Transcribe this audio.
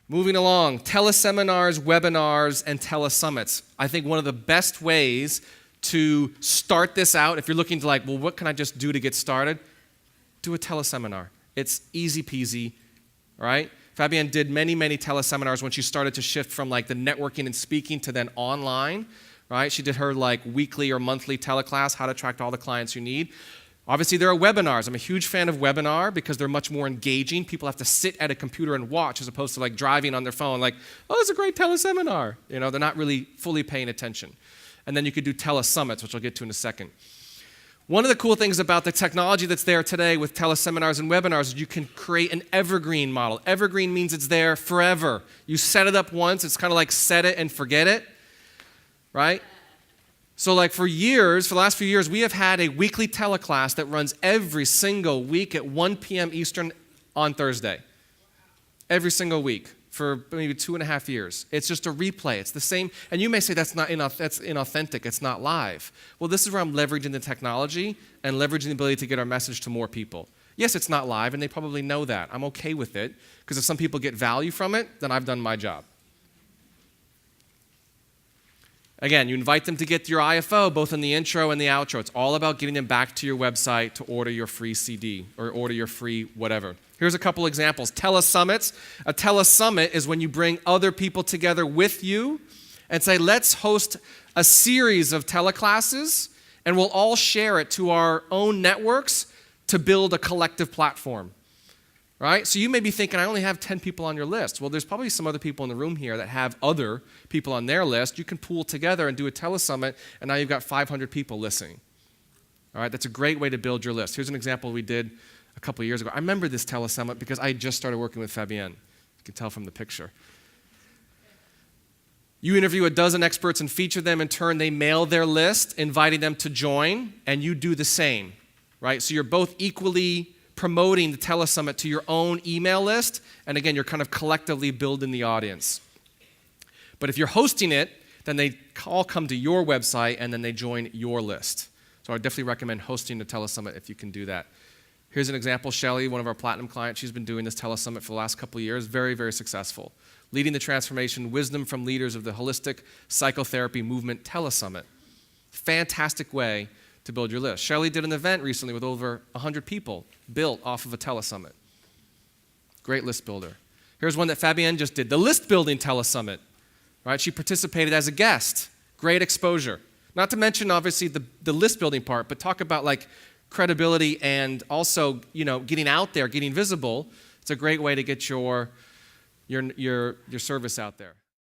Moving along, teleseminars, webinars, and telesummits. I think one of the best ways to start this out, if you're looking to like, well, what can I just do to get started? Do a teleseminar. It's easy peasy, right? Fabienne did many, many teleseminars when she started to shift from like the networking and speaking to then online, right? She did her like weekly or monthly teleclass, how to attract all the clients you need. Obviously, there are webinars. I'm a huge fan of webinar because they're much more engaging. People have to sit at a computer and watch as opposed to like driving on their phone like, oh, it's a great teleseminar. You know, they're not really fully paying attention. And then you could do telesummits, which I'll get to in a second. One of the cool things about the technology that's there today with teleseminars and webinars is you can create an evergreen model. Evergreen means it's there forever. You set it up once. It's kind of like set it and forget it, right? So like for the last few years, we have had a weekly teleclass that runs every single week at 1 p.m. Eastern on Thursday. Every single week for maybe 2.5 years. It's just a replay. It's the same. And you may say that's inauthentic. It's not live. Well, this is where I'm leveraging the technology and leveraging the ability to get our message to more people. Yes, it's not live, and they probably know that. I'm okay with it because if some people get value from it, then I've done my job. Again, you invite them to get your IFO, both in the intro and the outro. It's all about getting them back to your website to order your free CD or order your free whatever. Here's a couple examples. Telesummits. A telesummit is when you bring other people together with you and say, let's host a series of teleclasses, and we'll all share it to our own networks to build a collective platform. Right? So you may be thinking, I only have 10 people on your list. Well, there's probably some other people in the room here that have other people on their list. You can pool together and do a telesummit, and now you've got 500 people listening. All right? That's a great way to build your list. Here's an example we did a couple of years ago. I remember this telesummit because I just started working with Fabienne. You can tell from the picture. You interview a dozen experts and feature them. In turn, they mail their list, inviting them to join, and you do the same. Right? So you're both equally promoting the telesummit to your own email list, and again, you're kind of collectively building the audience. But if you're hosting it, then they all come to your website, and then they join your list. So I definitely recommend hosting the telesummit if you can do that. Here's an example. Shelley, one of our platinum clients, she's been doing this telesummit for the last couple of years, very, very successful. Leading the transformation, wisdom from leaders of the holistic psychotherapy movement telesummit. Fantastic way to build your list. Shelley did an event recently with over 100 people built off of a telesummit. Great list builder. Here's one that Fabienne just did, the list building telesummit. Right? She participated as a guest. Great exposure. Not to mention, obviously, the list building part, but talk about like credibility and also, getting out there, getting visible. It's a great way to get your service out there.